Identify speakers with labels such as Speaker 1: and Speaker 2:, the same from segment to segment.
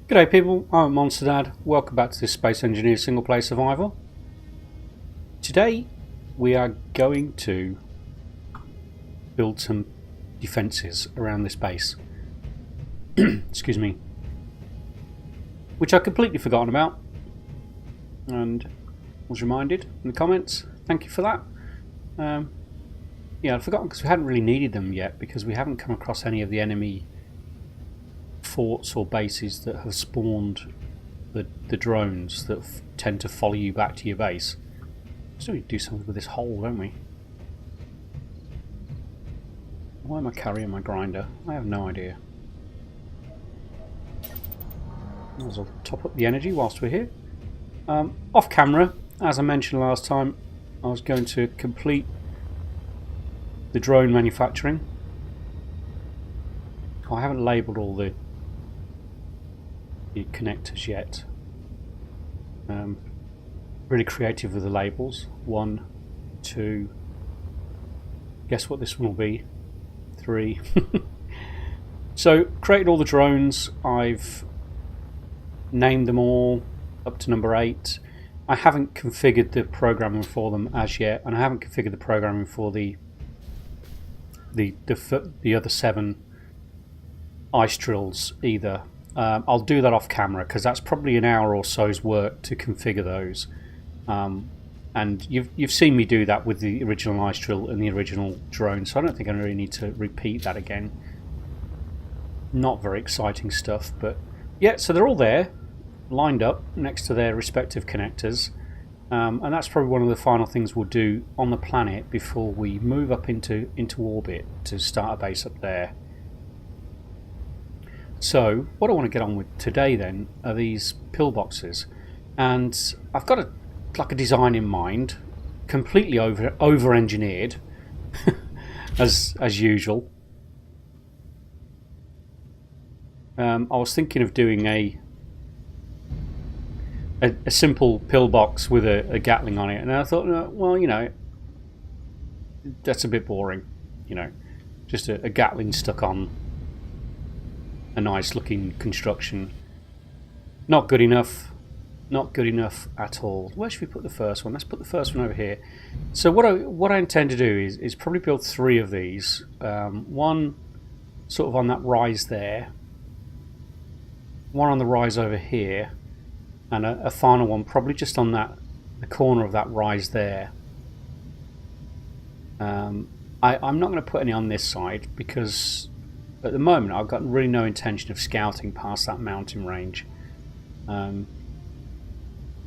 Speaker 1: G'day people, I'm Monster Dad. Welcome back to this Space Engineer single player survival. Today we are going to build some defences around this base. Excuse me. Which I completely forgotten about and was reminded in the comments. Thank you for that. Yeah, I'd forgotten because we hadn't really needed them yet because we haven't come across any of the enemy forts or bases that have spawned the drones that tend to follow you back to your base. So we do something with this hole, don't we? Why am I carrying my grinder? I have no idea. Might as well top up the energy whilst we're here. Off camera, as I mentioned last time, I was going to complete the drone manufacturing. I haven't labelled all the connectors yet. Really creative with the labels. 1, 2. Guess what this one will be? 3. So created all the drones. I've named them all up to number 8. I haven't configured the programming for them as yet, and I haven't configured the programming for the other 7 ice drills either. I'll do that off camera because that's probably an hour or so's work to configure those. And you've seen me do that with the original ice drill and the original drone, so I don't think I really need to repeat that again. Not very exciting stuff, but yeah, so they're all there, lined up next to their respective connectors. And that's probably one of the final things we'll do on the planet before we move up into orbit to start a base up there. So what I want to get on with today then are these pillboxes, and I've got a design in mind, completely over engineered as usual. I was thinking of doing a simple pillbox with a Gatling on it, and I thought, well, you know, that's a bit boring, you know, just a Gatling stuck on a nice looking construction. Not good enough. Not good enough at all. Where should we put the first one? Let's put the first one over here. So what I intend to do is probably build 3 of these. One sort of on that rise there, one on the rise over here, and a final one probably just on the corner of that rise there. I'm not going to put any on this side because at the moment I've got really no intention of scouting past that mountain range.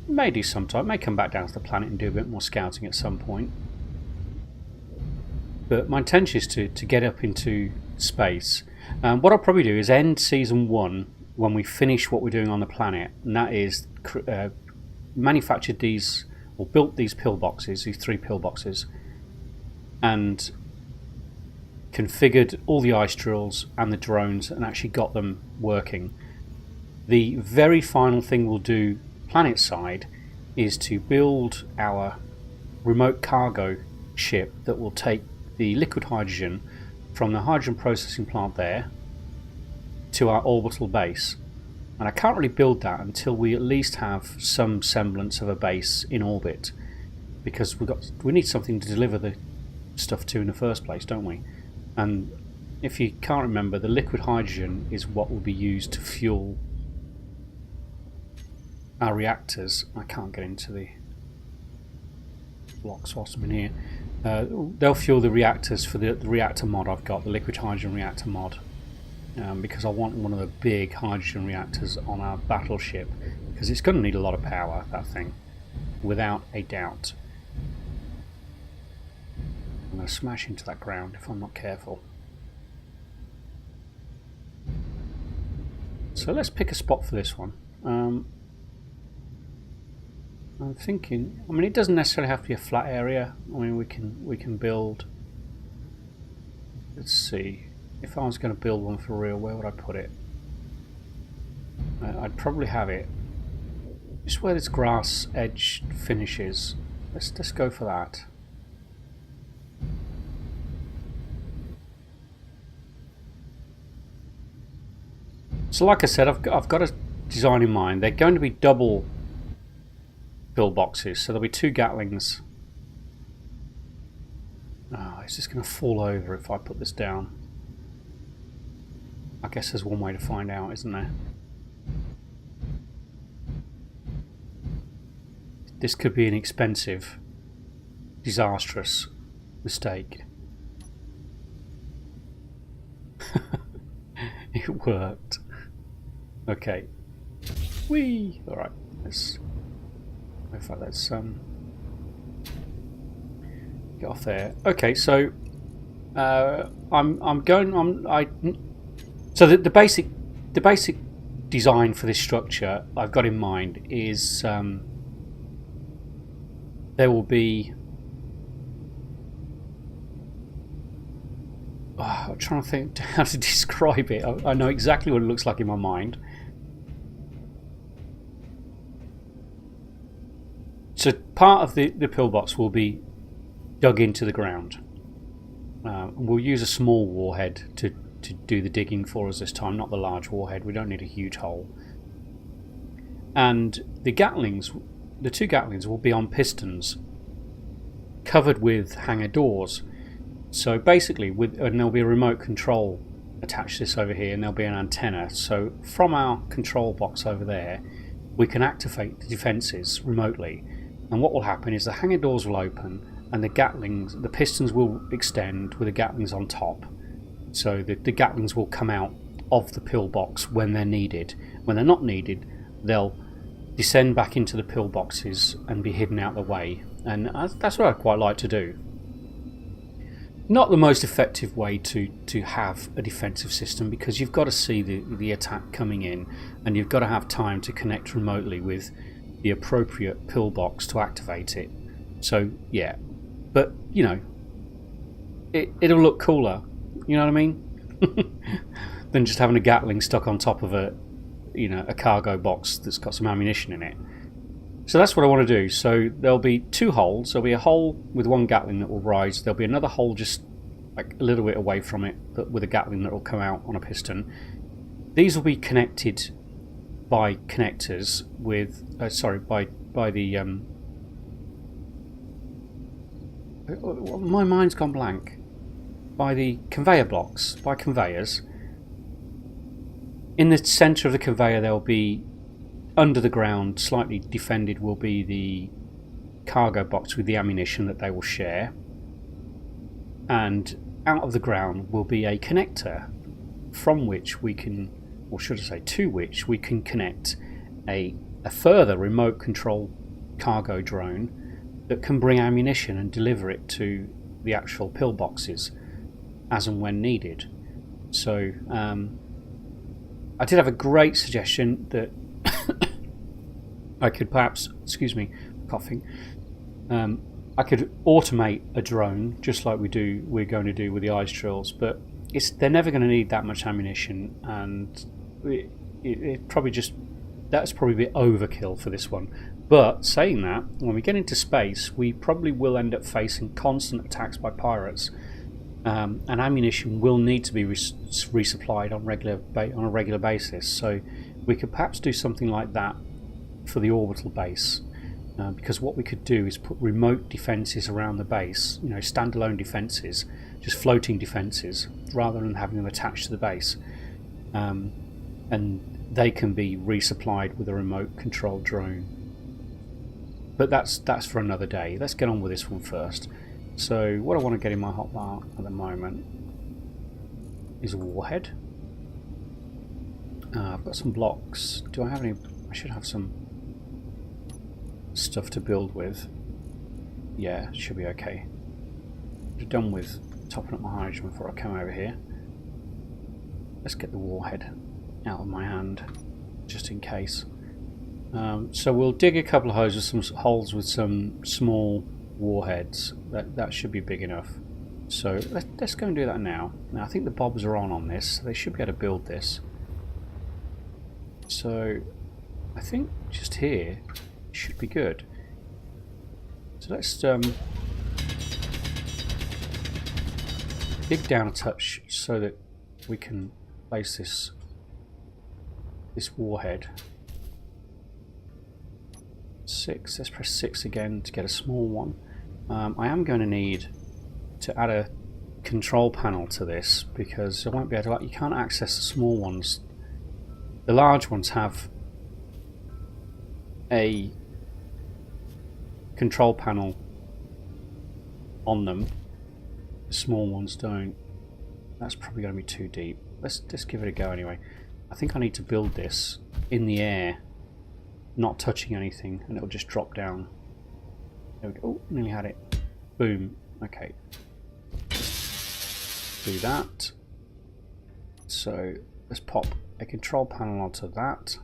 Speaker 1: May do sometime, may come back down to the planet and do a bit more scouting at some point. But my intention is to get up into space. What I'll probably do is end season 1 when we finish what we're doing on the planet, and that is manufactured these or built these pillboxes, these 3 pillboxes, and configured all the ice drills and the drones and actually got them working. The very final thing we'll do planet side is to build our remote cargo ship that will take the liquid hydrogen from the hydrogen processing plant there to our orbital base. And I can't really build that until we at least have some semblance of a base in orbit, because we need something to deliver the stuff to in the first place, don't we? And if you can't remember, the liquid hydrogen is what will be used to fuel our reactors. I can't get into the blocks whilst I'm in here. They'll fuel the reactors for the reactor mod I've got, the liquid hydrogen reactor mod, because I want one of the big hydrogen reactors on our battleship, because it's going to need a lot of power, that thing, without a doubt. I'm going to smash into that ground if I'm not careful. So let's pick a spot for this one. I'm thinking, I mean, it doesn't necessarily have to be a flat area. I mean, we can build, let's see, if I was going to build one for real, where would I put it? I'd probably have it just where this grass edge finishes. Let's go for that. So like I said, I've got design in mind. They're going to be double pillboxes, so there'll be 2 Gatlings. Oh, it's just going to fall over if I put this down. I guess there's one way to find out, isn't there? This could be an expensive, disastrous mistake. It worked. Okay. Whee! Alright, let's... In fact, let's get off there. Okay, so I'm going on. So the basic design for this structure I've got in mind is there will be. I'm trying to think how to describe it. I know exactly what it looks like in my mind. So part of the pillbox will be dug into the ground. We'll use a small warhead to do the digging for us this time, not the large warhead. We don't need a huge hole. And the Gatlings, the 2 Gatlings, will be on pistons covered with hangar doors. So basically, and there'll be a remote control attached to this over here, and there'll be an antenna. So from our control box over there, we can activate the defences remotely. And what will happen is the hangar doors will open, and the pistons will extend with the Gatlings on top. So the Gatlings will come out of the pillbox when they're needed. When they're not needed, they'll descend back into the pillboxes and be hidden out the way. And that's what I quite like to do. Not the most effective way to have a defensive system, because you've got to see the attack coming in, and you've got to have time to connect remotely with the appropriate pillbox to activate it. So yeah, but you know, it'll look cooler, you know what I mean, than just having a Gatling stuck on top of a cargo box that's got some ammunition in it. So that's what I want to do. So there'll be 2 holes. There'll be a hole with 1 Gatling that will rise. There'll be another hole just like a little bit away from it, but with a Gatling that will come out on a piston. These will be connected by connectors with by the my mind's gone blank. By the conveyor blocks, by conveyors. In the centre of the conveyor there will be, under the ground, slightly defended, will be the cargo box with the ammunition that they will share, and out of the ground will be a connector from which we can, or should I say to which we can connect a further remote control cargo drone that can bring ammunition and deliver it to the actual pillboxes as and when needed. So I did have a great suggestion that I could perhaps, excuse me, coughing, I could automate a drone just like we're going to do with the ice drills, but they're never going to need that much ammunition, and it probably that's probably a bit overkill for this one. But saying that, when we get into space, we probably will end up facing constant attacks by pirates, and ammunition will need to be resupplied on a regular basis. So we could perhaps do something like that for the orbital base, because what we could do is put remote defences around the base, standalone defences, just floating defences, rather than having them attached to the base, and they can be resupplied with a remote controlled drone. But that's for another day. Let's get on with this one first. So what I want to get in my hotbar at the moment is a warhead. I've got some blocks. Do I have any? I should have some stuff to build with. Yeah, should be okay. I'm done with topping up my hydrogen before I come over here. Let's get the warhead out of my hand, just in case. So we'll dig a couple of holes with some small warheads. That should be big enough. So let's go and do that now. Now I think the bobs are on this, so they should be able to build this. So I think just here it should be good. So let's dig down a touch so that we can place this warhead 6. Let's press 6 again to get a small one. I am going to need to add a control panel to this because I won't be able to. You can't access the small ones. The large ones have a control panel on them. The small ones don't. That's probably going to be too deep. Let's just give it a go anyway. I think I need to build this in the air, not touching anything, and it'll just drop down. There we go. Oh, nearly had it. Boom. Okay. Do that. So let's pop a control panel onto that.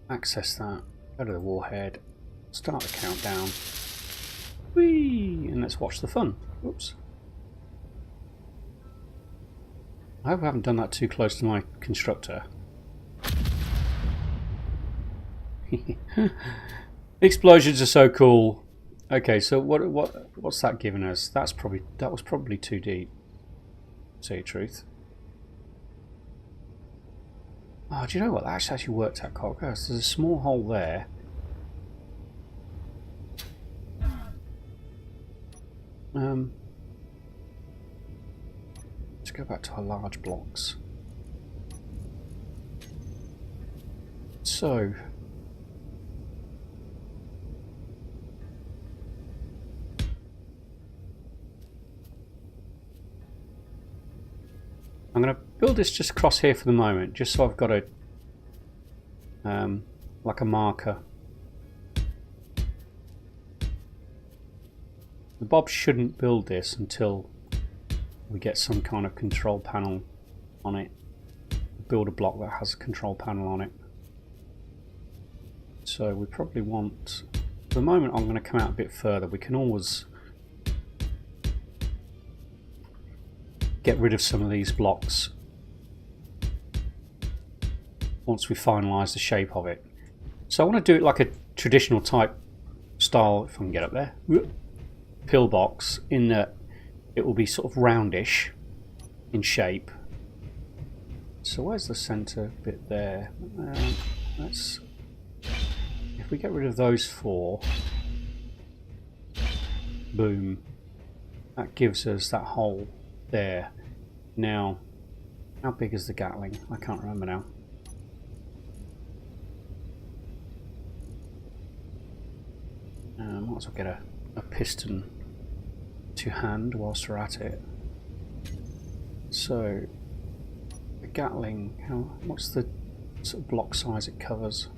Speaker 1: Access that. Go to the warhead. Start the countdown. Whee! And let's watch the fun. Oops. I hope I haven't done that too close to my constructor. Explosions are so cool. Okay, so what's that giving us? That was probably too deep. To tell you the truth. Oh, do you know what? That actually worked out quite well. There's a small hole there. Let's go back to our large blocks. So I'm going to build this just across here for the moment, just so I've got a like a marker. The Bob shouldn't build this until we get some kind of control panel on it. Build a block that has a control panel on it. So we probably want, for the moment I'm going to come out a bit further. We can always get rid of some of these blocks once we finalise the shape of it. So I want to do it like a traditional type style, if I can get up there, pillbox, in that it will be sort of roundish in shape. So where's the centre bit there? Let's, if we get rid of those 4, boom, that gives us that hole there. Now, how big is the Gatling? I can't remember now. Might as well get a piston to hand whilst we're at it. So, the Gatling, what's the sort of block size it covers?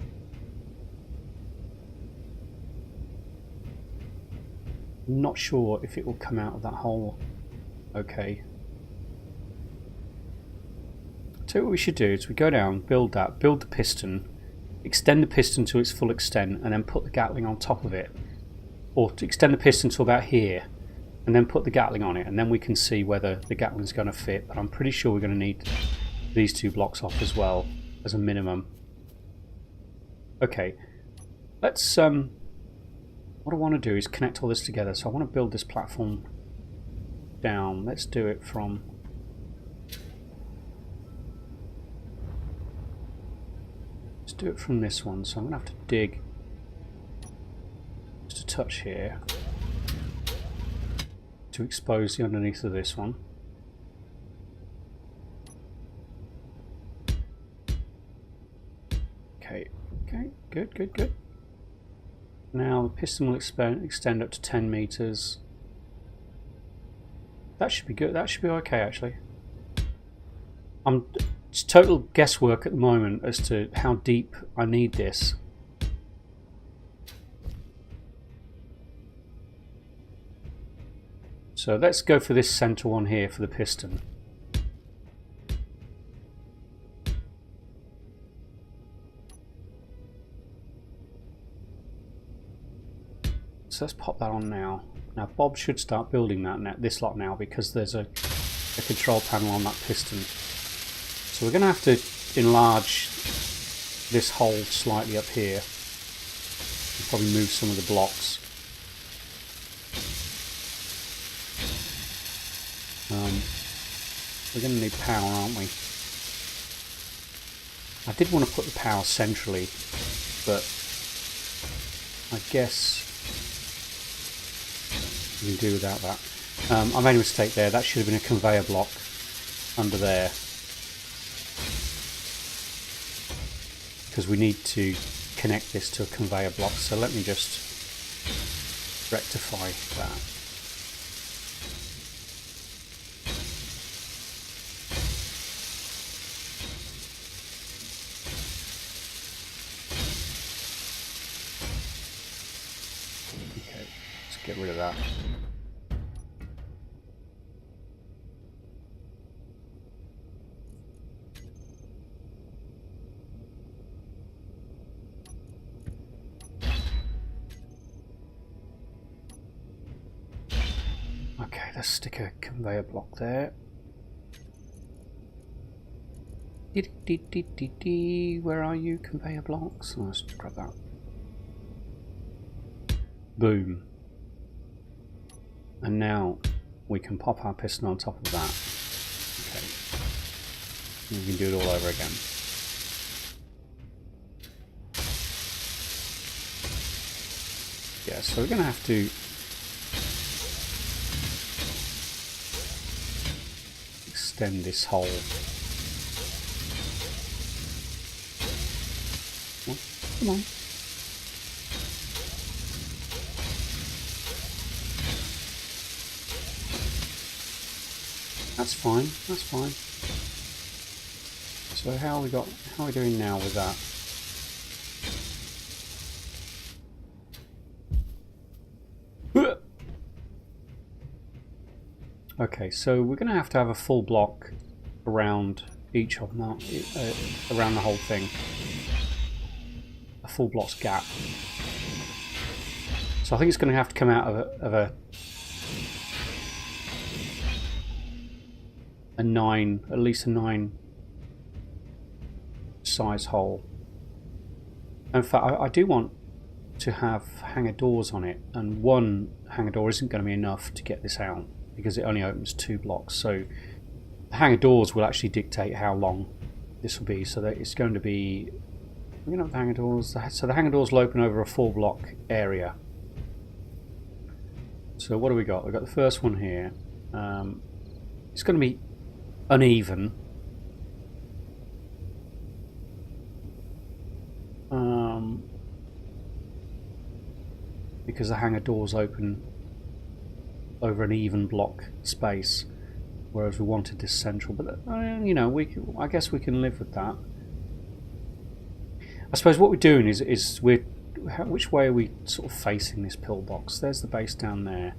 Speaker 1: I'm not sure if it will come out of that hole. Okay. So what we should do is we go down, build that, build the piston, extend the piston to its full extent, and then put the Gatling on top of it. Or to extend the piston to about here, and then put the Gatling on it, and then we can see whether the Gatling's going to fit. But I'm pretty sure we're going to need these 2 blocks off as well, as a minimum. Okay, let's what I want to do is connect all this together. So I want to build this platform down. Let's do it from this one. So I'm going to have to dig just a touch here to expose the underneath of this one. Okay, good. Now the piston will extend up to 10 meters. That should be good. That should be okay, actually. It's total guesswork at the moment as to how deep I need this. So let's go for this center one here for the piston. So let's pop that on now. Now Bob should start building that this lot now, because there's a control panel on that piston. So we're going to have to enlarge this hole slightly up here. We'll probably move some of the blocks. We're going to need power, aren't we? I did want to put the power centrally, but I guess we can do without that. I made a mistake there. That should have been a conveyor block under there, because we need to connect this to a conveyor block. So let me just rectify that. Okay, let's get rid of that. Okay, let's stick a conveyor block there. Where are you, conveyor blocks? Oh, let's grab that. Boom. And now we can pop our piston on top of that. Okay. We can do it all over again. Yeah, so we're going to have to extend this hole. Oh, come on. That's fine, that's fine. So how are we doing now with that? Okay, so we're going to have a full block around each of them, around the whole thing. A full block's gap. So I think it's going to have to come out of a 9, at least a 9 size hole. In fact, I do want to have hanger doors on it, and one hanger door isn't going to be enough to get this out because it only opens 2 blocks. So the hanger doors will actually dictate how long this will be. So that it's going to be, we're going to have the hanger doors. So the hanger doors will open over a 4 block area. So what do we got? We've got the first one here. It's going to be uneven. Because the hanger doors open over an even block space, whereas we wanted this central. But you know, I guess we can live with that. I suppose what we're doing is which way are we sort of facing this pillbox? There's the base down there,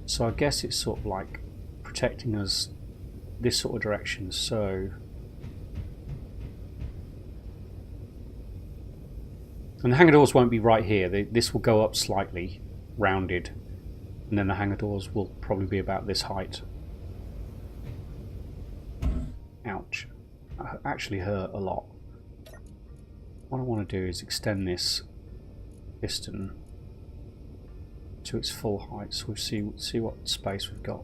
Speaker 1: so I guess it's sort of like protecting us this sort of direction. So, and the hanger doors won't be right here. This will go up slightly, rounded, and then the hanger doors will probably be about this height. Ouch. That actually hurt a lot. What I want to do is extend this piston to its full height, so we'll see what space we've got.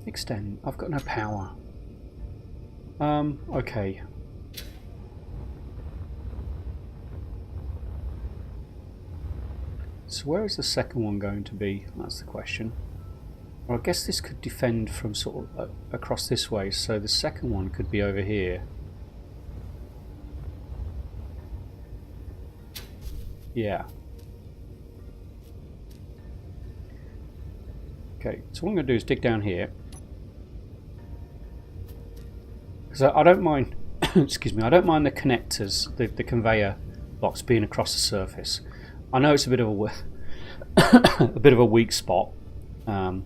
Speaker 1: Extend. I've got no power. Okay. So where is the second one going to be? That's the question. Well, I guess this could defend from sort of across this way, so the second one could be over here. Yeah. Okay, so what I'm going to do is dig down here. Because I don't mind, excuse me, I don't mind the connectors, the conveyor blocks being across the surface. I know it's a bit of a weak spot for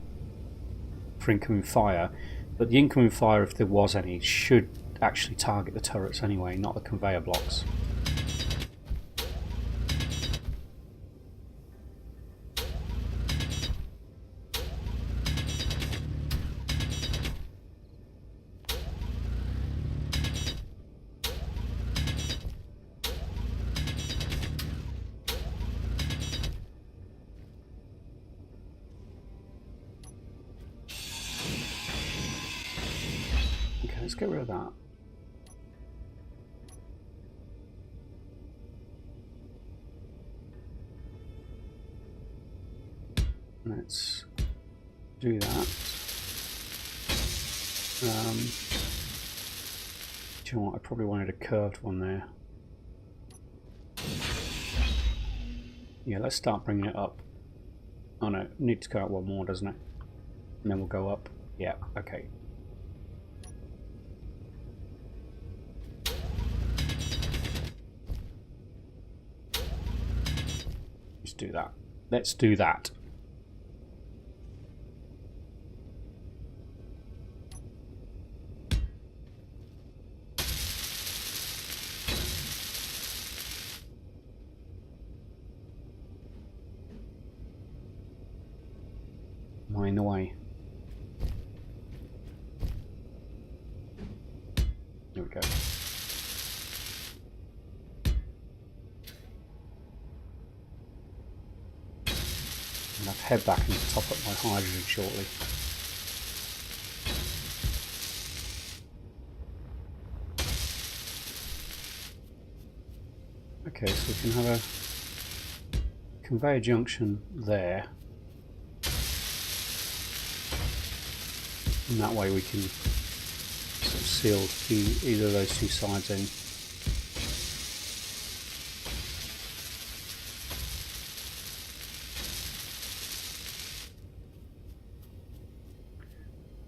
Speaker 1: incoming fire, but the incoming fire, if there was any, should actually target the turrets anyway, not the conveyor blocks. get rid of that. Let's do that. Do you know what? I probably wanted a curved one there. Yeah, let's start bringing it up. Oh no, it needs to go out one more, doesn't it? And then we'll go up. Yeah, okay. Let's do that. Let's do that. Am I in the way? There we go. And I'll head back and top up my hydrogen shortly. Okay, so we can have a conveyor junction there. And that way we can sort of seal either of those two sides in.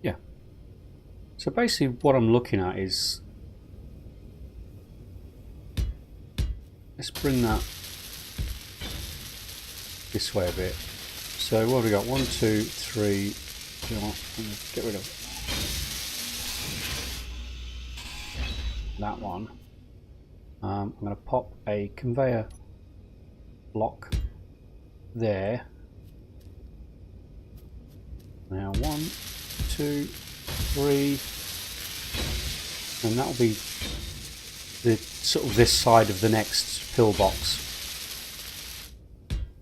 Speaker 1: Yeah. So basically what I'm looking at is, let's bring that this way a bit. So what have we got? 1, 2, 3. You know what? I'm going to get rid of that one. I'm going to pop a conveyor block there. Now 1, 2, 3, and that will be the sort of this side of the next pillbox.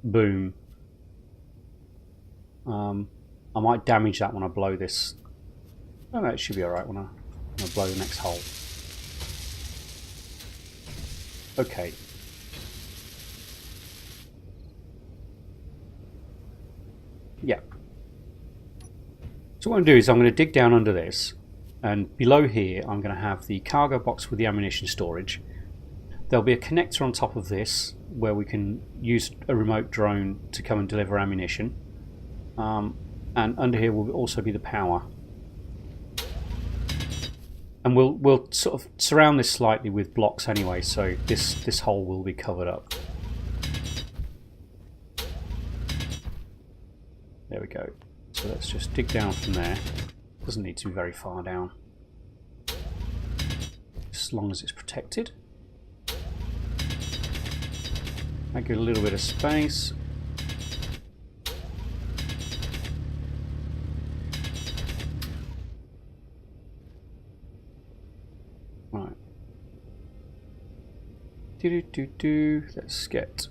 Speaker 1: Boom. I might damage that when I blow this. Oh no, it should be alright when I blow the next hole. Okay. Yeah. So what I'm going to do is I'm going to dig down under this, and below here I'm going to have the cargo box with the ammunition storage. There'll be a connector on top of this where we can use a remote drone to come and deliver ammunition. And under here will also be the power. And we'll sort of surround this slightly with blocks anyway, so this hole will be covered up. There we go. So let's just dig down from there. Doesn't need to be very far down, as long as it's protected. I give it a little bit of space. Right. Let's get.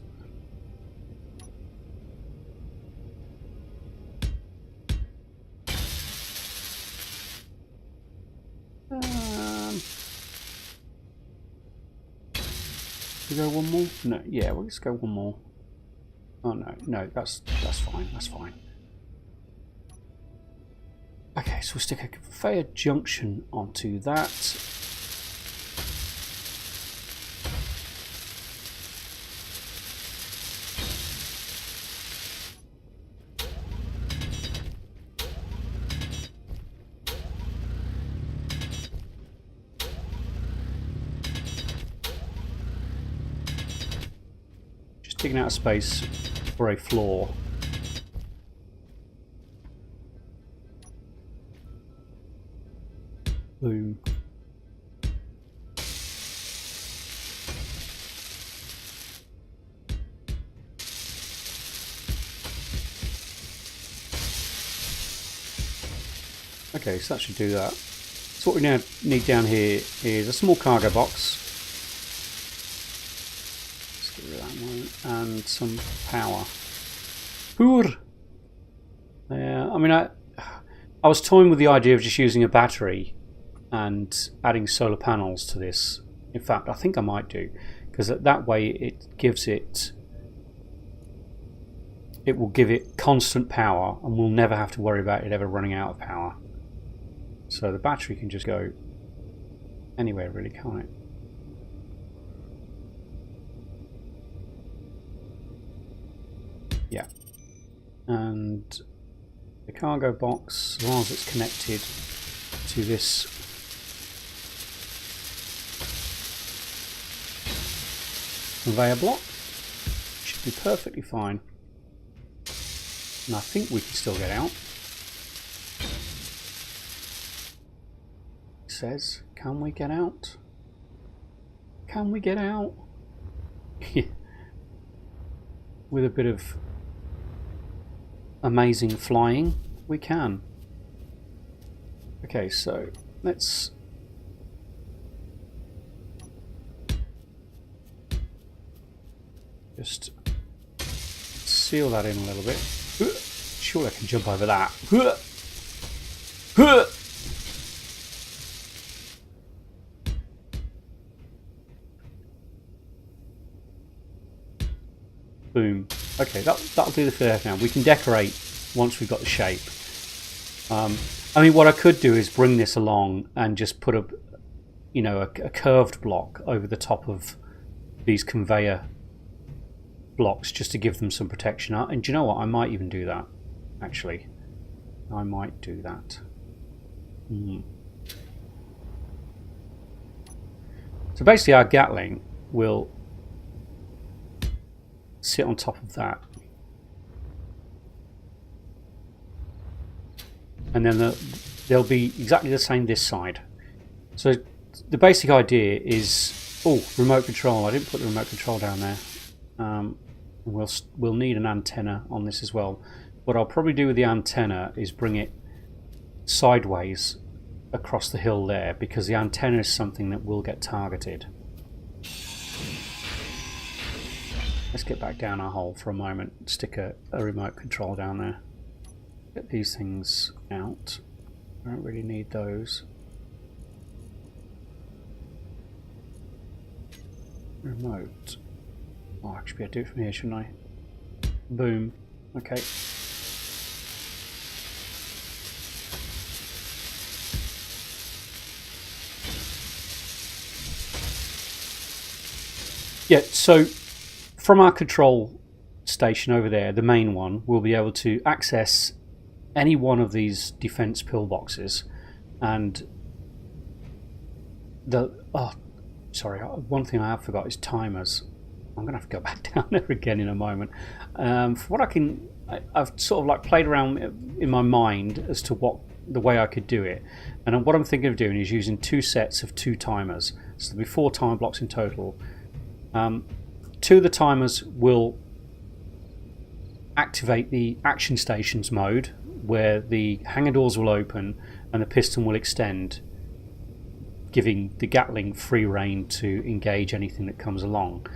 Speaker 1: We go one more? No, yeah, we'll just go one more. Oh no, that's fine, that's fine. Okay, so we'll stick a conveyor junction onto that. Digging out a space for a floor. Boom. Okay, so that should do that. So what we now need down here is a small cargo box. And some power. Yeah, I mean, I was toying with the idea of just using a battery and adding solar panels to this. In fact, I think I might do, because that way it will give it constant power, and we'll never have to worry about it ever running out of power. So the battery can just go anywhere, really, can't it? Yeah. And the cargo box, as long as it's connected to this conveyor block, should be perfectly fine. And I think we can still get out. It says, can we get out? Can we get out? With a bit of amazing flying, we can. Okay, so let's just seal that in a little bit. Sure, I can jump over that. Boom. Okay, that'll do the fair now. We can decorate once we've got the shape. I mean, what I could do is bring this along and just put a curved block over the top of these conveyor blocks just to give them some protection. And do you know what? I might even do that. Actually, I might do that. So basically, our Gatling will sit on top of that, and then they'll be exactly the same this side. So the basic idea is, remote control. I didn't put the remote control down there. We'll need an antenna on this as well. What I'll probably do with the antenna is bring it sideways across the hill there, because the antenna is something that will get targeted. Let's get back down our hole for a moment. Stick a remote control down there. Get these things out. I don't really need those. Remote. Oh, actually, I'd do it from here, shouldn't I? Boom. Okay. Yeah, so from our control station over there, the main one, we'll be able to access any one of these defense pillboxes, and one thing I have forgot is timers. I'm going to have to go back down there again in a moment. For what I've sort of like played around in my mind as to the way I could do it, and what I'm thinking of doing is using 2 sets of 2 timers. So there'll be 4 timer blocks in total. 2 of the timers will activate the action stations mode, where the hangar doors will open and the piston will extend, giving the Gatling free rein to engage anything that comes along.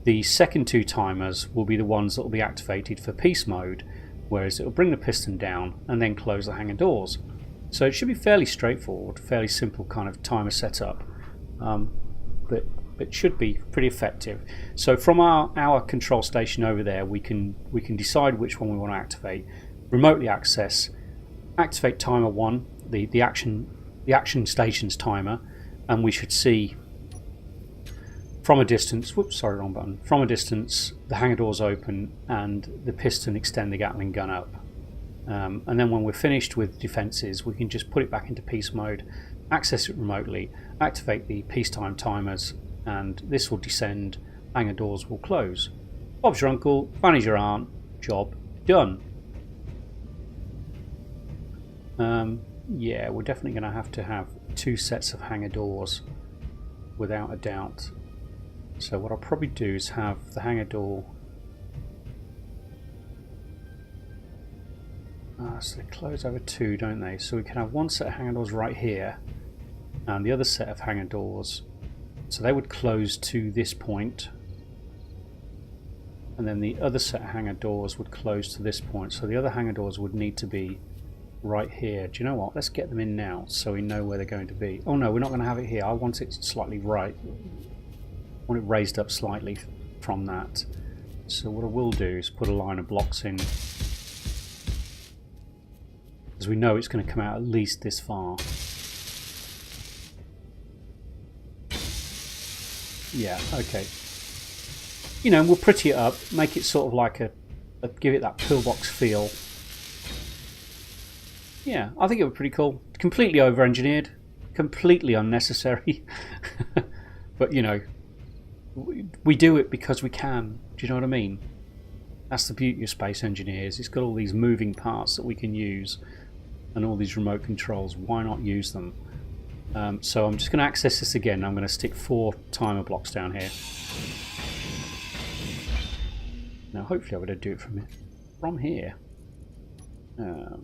Speaker 1: The second 2 timers will be the ones that will be activated for peace mode, whereas it will bring the piston down and then close the hangar doors. So it should be fairly straightforward, fairly simple kind of timer setup, but it should be pretty effective. So from our control station over there, we can decide which one we want to activate, remotely access, activate timer 1, the action station's timer, and we should see from a distance, wrong button, from a distance the hangar doors open and the piston extend the Gatling gun up. And then when we're finished with defences, we can just put it back into peace mode, access it remotely, activate the peacetime timers, and this will descend, hangar doors will close. Bob's your uncle, Fanny's your aunt, job done. Yeah, we're definitely going to have 2 sets of hangar doors, without a doubt. So what I'll probably do is have the hangar door... so they close over 2, don't they? So we can have 1 set of hangar doors right here, and the other set of hangar doors, so they would close to this point, and then the other set of hangar doors would close to this point. So the other hangar doors would need to be right here. Do you know what? Let's get them in now so we know where they're going to be. Oh no, we're not going to have it here. I want it slightly right. I want it raised up slightly from that. So what I will do is put a line of blocks in, as we know it's going to come out at least this far. Yeah, okay. You know, we'll pretty it up, make it sort of like give it that pillbox feel. Yeah, I think it would be pretty cool. Completely over-engineered, completely unnecessary. But, you know, we do it because we can. Do you know what I mean? That's the beauty of Space Engineers. It's got all these moving parts that we can use and all these remote controls. Why not use them? So I'm just going to access this again. I'm going to stick 4 timer blocks down here. Now hopefully I'm going to do it from here. Let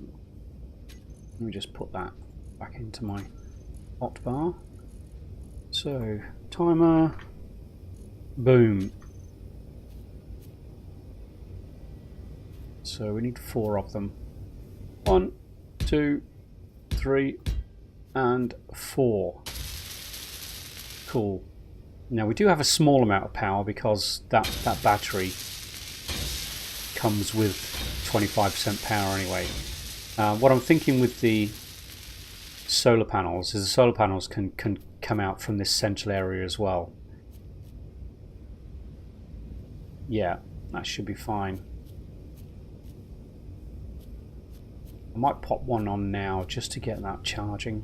Speaker 1: me just put that back into my hotbar. So timer, boom. So we need 4 of them. 1, 2, 3, and 4. Cool. Now we do have a small amount of power because that battery comes with 25% power anyway. What I'm thinking with the solar panels is the solar panels can come out from this central area as well. Yeah, that should be fine. I might pop one on now just to get that charging.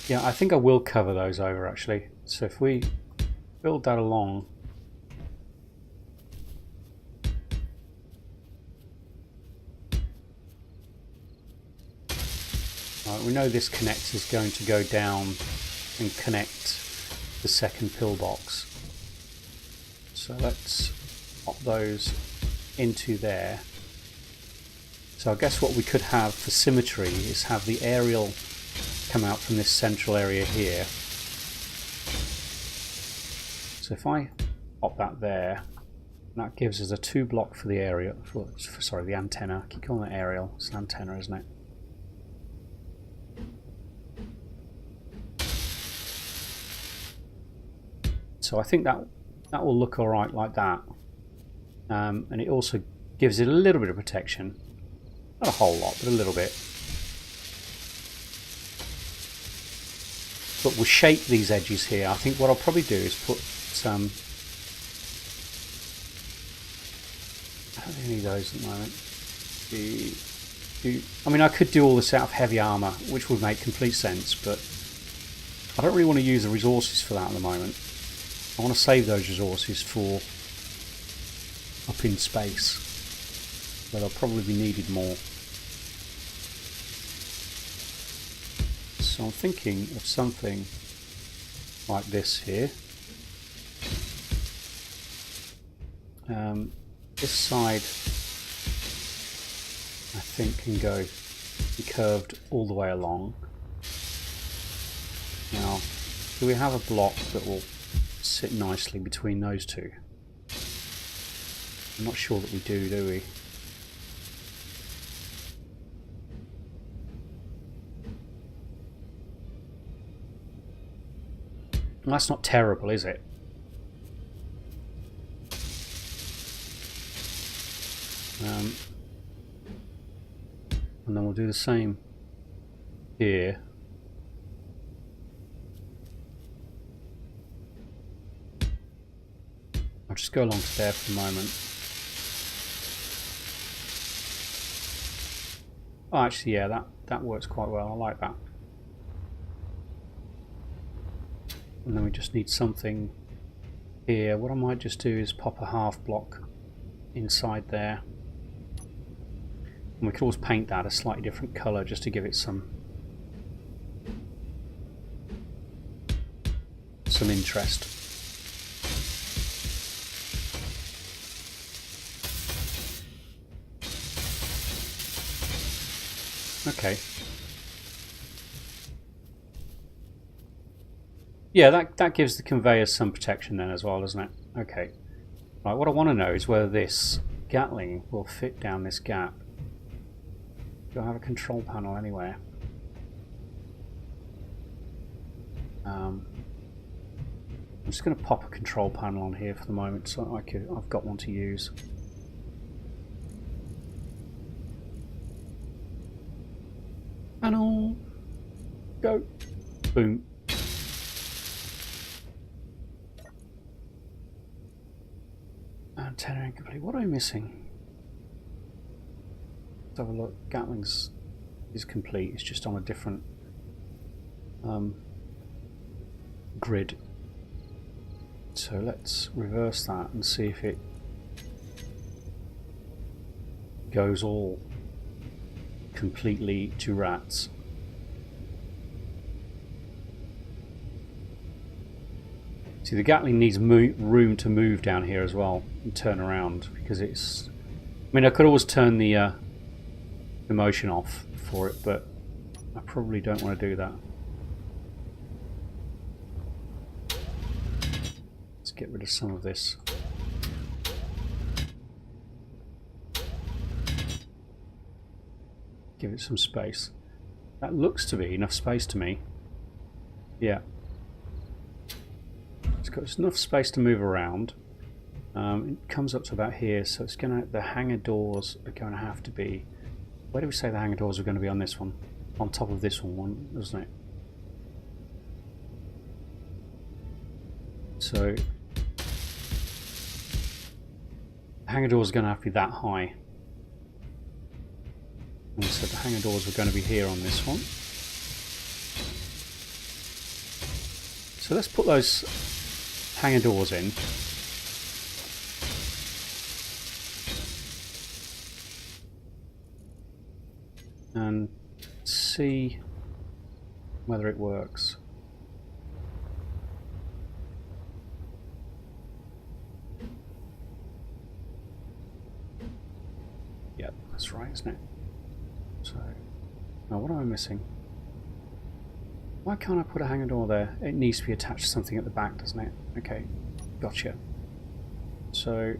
Speaker 1: Yeah, I think I will cover those over actually. So if we build that along. Right, we know this connector is going to go down and connect the second pillbox. So let's pop those into there. So I guess what we could have for symmetry is have the aerial come out from this central area here. So if I pop that there, that gives us a 2 block for the area. Sorry, the antenna. I keep calling it aerial. It's an antenna, isn't it? So I think that will look all right like that. And it also gives it a little bit of protection. Not a whole lot, but a little bit. But we'll shape these edges here. I think what I'll probably do is put some... I don't need those at the moment. I mean, I could do all this out of heavy armour, which would make complete sense, but I don't really want to use the resources for that at the moment. I want to save those resources for up in space, where they'll probably be needed more. So I'm thinking of something like this here. This side I think can be curved all the way along. Now, do we have a block that will sit nicely between those two? I'm not sure that we do we? Well, that's not terrible, is it? And then we'll do the same here. I'll just go along to there for the moment. Oh, actually, yeah, that works quite well. I like that. And then we just need something here. What I might just do is pop a half block inside there. And we could always paint that a slightly different colour just to give it some interest. Okay. Yeah, that gives the conveyor some protection then as well, doesn't it? Okay. Right, what I want to know is whether this Gatling will fit down this gap. Do I have a control panel anywhere? I'm just going to pop a control panel on here for the moment, so I've got one to use. Panel, go, boom. Antenna incomplete. What am I missing? Let's have a look. Gatlings is complete. It's just on a different grid. So let's reverse that and see if it goes all completely to rats. See, the Gatling needs room to move down here as well and turn around, because it's... I mean, I could always turn the motion off for it, but I probably don't want to do that. Let's get rid of some of this. Give it some space. That looks to be enough space to me. Yeah. It's got enough space to move around. It comes up to about here, so it's gonna. The hangar doors are going to have to be. Where do we say the hangar doors are going to be on this one? On top of this one, doesn't it? So the hangar doors are going to have to be that high. And so the hangar doors are going to be here on this one. So let's put those hangar doors in. And see whether it works. Yep, that's right, isn't it? So, now what am I missing? Why can't I put a hangar door there? It needs to be attached to something at the back, doesn't it? Okay, gotcha. So,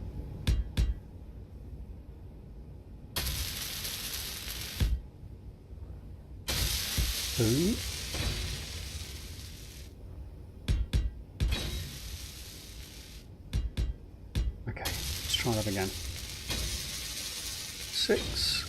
Speaker 1: boom. Okay, let's try that again. 6.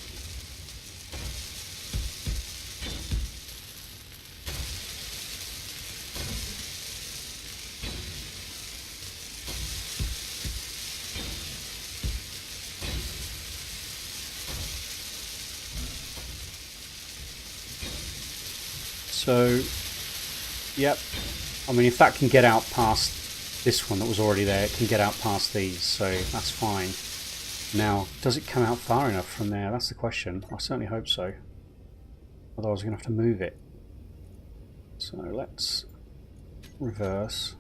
Speaker 1: So, yep, I mean, if that can get out past this one that was already there, it can get out past these, so that's fine. Now, does it come out far enough from there? That's the question. I certainly hope so. Otherwise, we're going to have to move it. So let's reverse.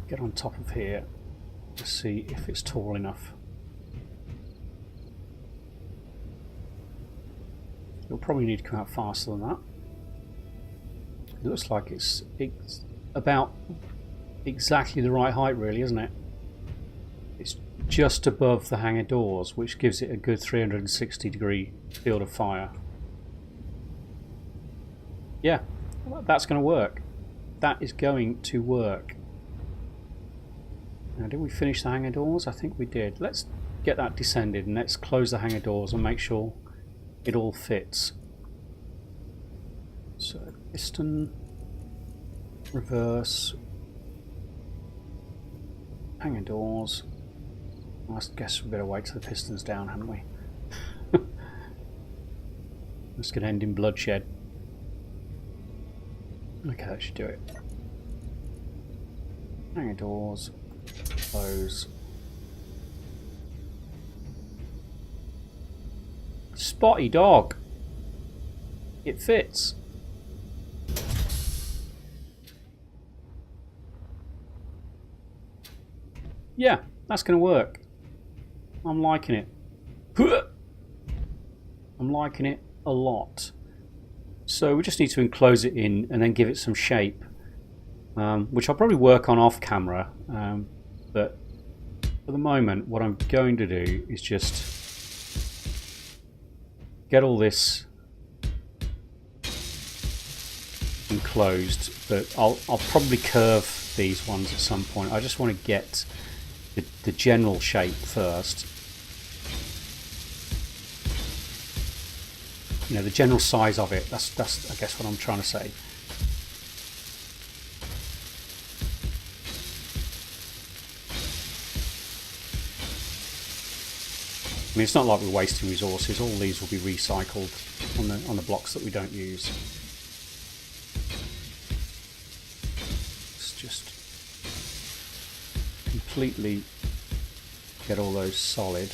Speaker 1: Get on top of here to see if it's tall enough. It'll probably need to come out faster than that. It looks like it's about exactly the right height, really, isn't it? It's just above the hangar doors, which gives it a good 360-degree field of fire. Yeah, that's going to work. That is going to work. Now, did we finish the hangar doors? I think we did. Let's get that descended and let's close the hangar doors and make sure it all fits. So, piston, reverse, hangar doors. I guess we better wait till the piston's down, haven't we? It's going to end in bloodshed. Okay, that should do it. Hangar doors, close. Spotty dog. It fits. Yeah, that's going to work. I'm liking it. I'm liking it a lot. So we just need to enclose it in and then give it some shape, which I'll probably work on off camera. But for the moment, what I'm going to do is just get all this enclosed, but I'll probably curve these ones at some point. I just want to get the general shape first. You know, the general size of it. That's I guess what I'm trying to say. I mean, it's not like we're wasting resources. All these will be recycled on the blocks that we don't use. Let's just completely get all those solid.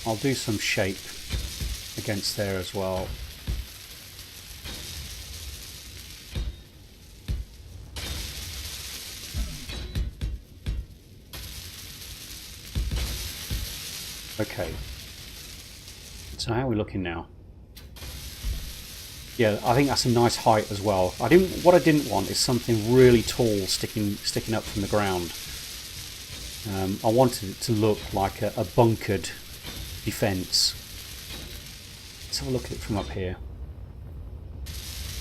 Speaker 1: I'll do some shape against there as well. Okay, so how are we looking now? Yeah, I think that's a nice height as well. What I didn't want is something really tall sticking up from the ground. I wanted it to look like a bunkered defence. Let's have a look at it from up here.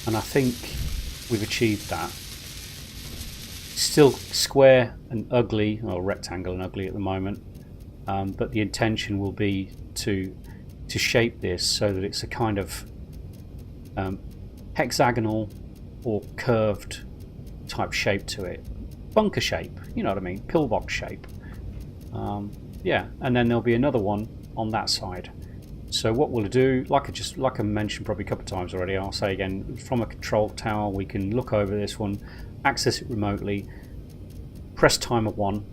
Speaker 1: And I think we've achieved that. It's still square and ugly, or rectangle and ugly at the moment. But the intention will be to shape this so that it's a kind of hexagonal or curved type shape to it. Bunker shape, you know what I mean? Pillbox shape. Yeah, and then there'll be another one on that side. So what we'll do, like I mentioned probably a couple of times already, I'll say again, from a control tower we can look over this one, access it remotely, press timer 1.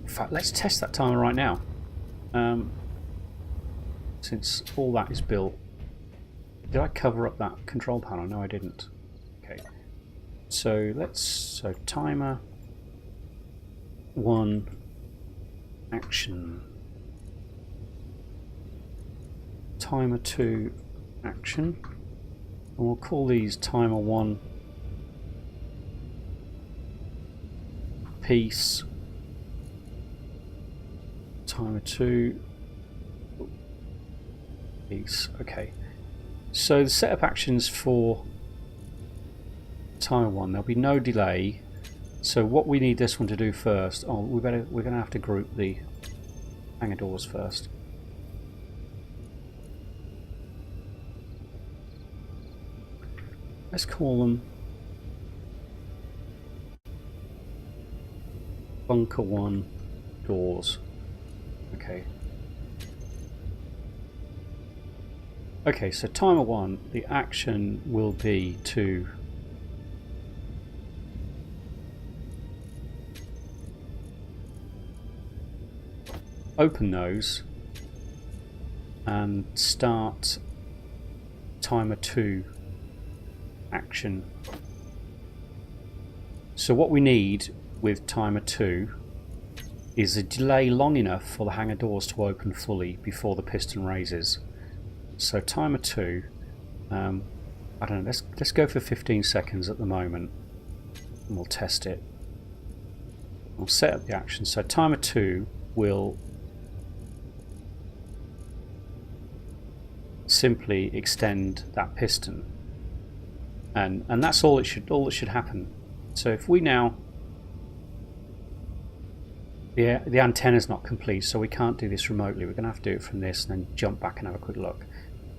Speaker 1: In fact, let's test that timer right now. Since all that is built. Did I cover up that control panel? No, I didn't. Okay. So timer 1 action. Timer 2 action. And we'll call these timer 1 piece. Timer 2 piece. Okay. So the setup actions for timer 1, there'll be no delay. So what we need this one to do first, we're going to have to group the hangar doors first. Let's call them Bunker 1 doors. Okay. Okay, so timer 1, the action will be to open those and start timer 2 action. So what we need with timer 2 is a delay long enough for the hangar doors to open fully before the piston raises. So timer 2, I don't know, let's go for 15 seconds at the moment and we'll test it. We'll set up the action. So timer 2 will simply extend that piston, and that's all that should happen. So if we now, the antenna's not complete, so we can't do this remotely. We're going to have to do it from this and then jump back and have a quick look.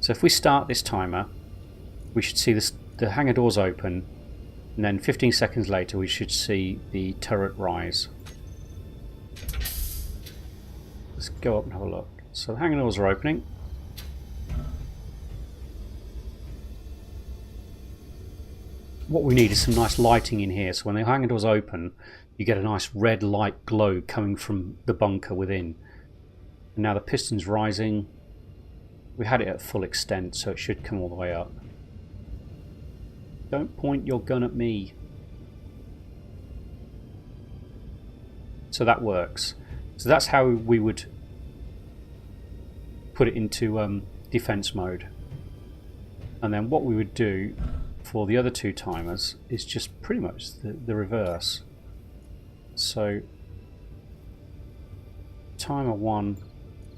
Speaker 1: So if we start this timer, we should see the hangar doors open, and then 15 seconds later we should see the turret rise. Let's go up and have a look. So the hangar doors are opening. What we need is some nice lighting in here, so when the hangar doors open you get a nice red light glow coming from the bunker within. And now the piston's rising. We had it at full extent, so it should come all the way up. Don't point your gun at me. So that works. So that's how we would put it into defense mode. And then what we would do for the other two timers is just pretty much the reverse. So timer 1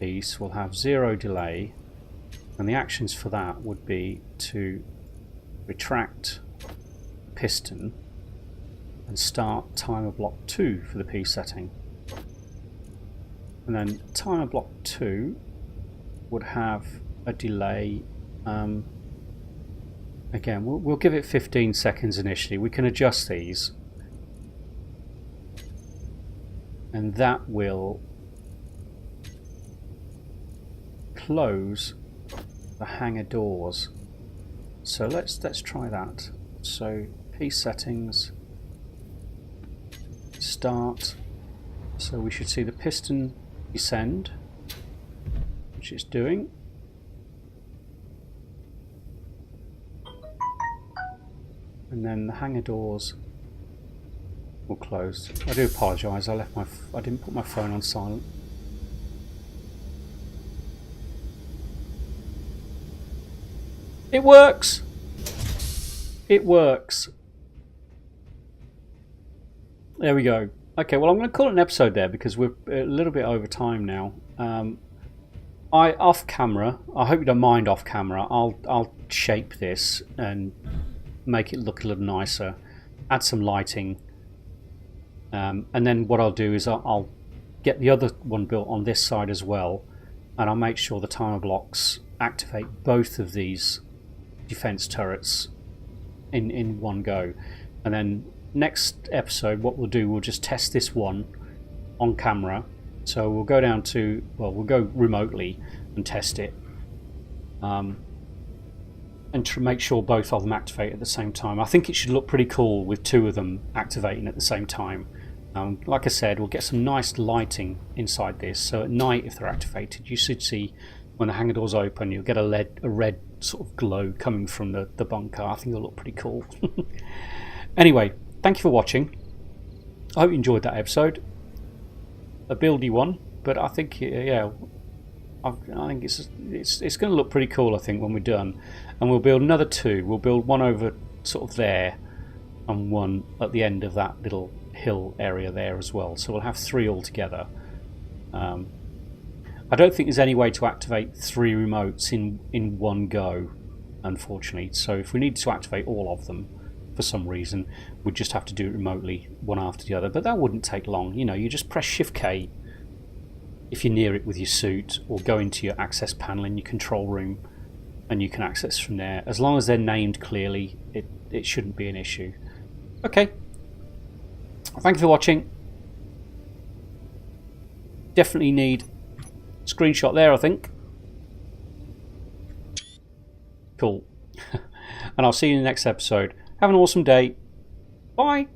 Speaker 1: piece will have 0 delay, and the actions for that would be to retract piston and start timer block 2 for the piece setting. And then timer block 2 would have a delay. Again, we'll give it 15 seconds initially. We can adjust these, and that will close the hangar doors. So let's try that. So piece settings, start. So we should see the piston descend, which it's doing. And then the hangar doors will close. I do apologise. I didn't put my phone on silent. It works. It works. There we go. Okay, well, I'm going to call it an episode there because we're a little bit over time now. Off camera, I hope you don't mind off camera, I'll shape this and make it look a little nicer, add some lighting, and then what I'll do is I'll get the other one built on this side as well, and I'll make sure the timer blocks activate both of these defense turrets in one go. And then next episode, what we'll do, we'll just test this one on camera. So we'll go down to, well, we'll go remotely and test it, and to make sure both of them activate at the same time. I think it should look pretty cool with two of them activating at the same time. Like I said, we'll get some nice lighting inside this, so at night if they're activated you should see when the hangar doors open, you'll get a red sort of glow coming from the bunker. I think it'll look pretty cool. Anyway, thank you for watching. I hope you enjoyed that episode. A buildy one, but I think, yeah, I think it's going to look pretty cool, I think, when we're done. And we'll build another two. We'll build one over sort of there and one at the end of that little hill area there as well. So we'll have three altogether. I don't think there's any way to activate three remotes in one go, unfortunately. So if we need to activate all of them for some reason, we'd just have to do it remotely, one after the other. But that wouldn't take long. You know, you just press Shift K if you're near it with your suit, or go into your access panel in your control room, and you can access from there. As long as they're named clearly, it shouldn't be an issue. Okay. Thank you for watching. Definitely need a screenshot there, I think. Cool. And I'll see you in the next episode. Have an awesome day. Bye.